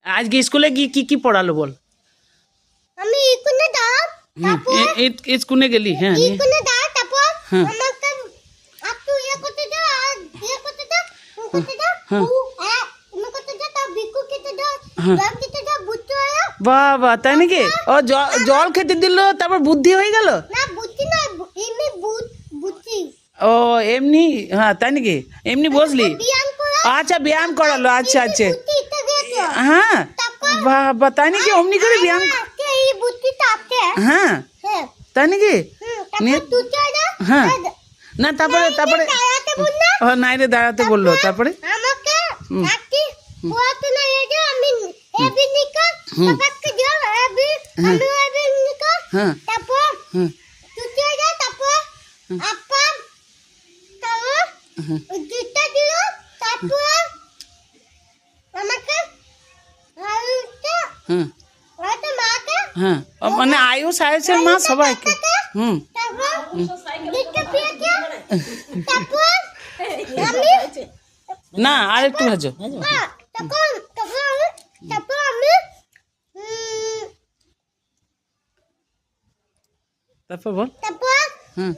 আজকে স্কুলে গিয়ে কি কি পড়ালো বল? আমি স্কুলে দাও তারপর স্কুলে গেলি? হ্যাঁ স্কুলে দাও তারপর হ্যাঁ। আমাকে আপু করতে দাও আর করতে দাও করতে দাও হ্যাঁ। তুমি করতে দাও তা বিকু খেতে দাও হ্যাঁ। বাপ খেতে দাও বুঝতে হয় বাবা, তাই নাকি? ও জল খেতে দিল, তারপর বুদ্ধি হয়ে গেল? না বুঝছি না এমনি বুঝছি ও এমনি? হ্যাঁ তাই নাকি? এমনি বসলি? বিয়ান করা আচ্ছা ব্যায়াম করালো, আচ্ছা আচ্ছা। বুঝছি এটা গেছে হ্যাঁ তারপর বাবা, তাই নাকি? অমনি করে ব্যায়াম? এই বুঝছি তাতে হ্যাঁ হ্যাঁ তাই নাকি? তারপর তুই না হ্যাঁ না, তারপরে দাঁড়াতে বল না ও নাই রে, দাঁড়াতে বললো, তারপরে? আমাকে একটি পড়াশোনা রেখে আমি এবি নিকা বাবাকে দিও এবি আমি এবি নিকা হ্যাঁ তারপর হ্যাঁ তুই যা তারপর আপা তারপর দুটা দিও তারপর আমাকে হ্যাঁ হয়তো মাকে হ্যাঁ মানে আয়ুষ আয়ুষের মা সবাইকে। তারপর দুটা পেয়েছে তারপর আমি না আর একটু ভাজো। তারপর আমি তারপর বল। তারপর হ্যাঁ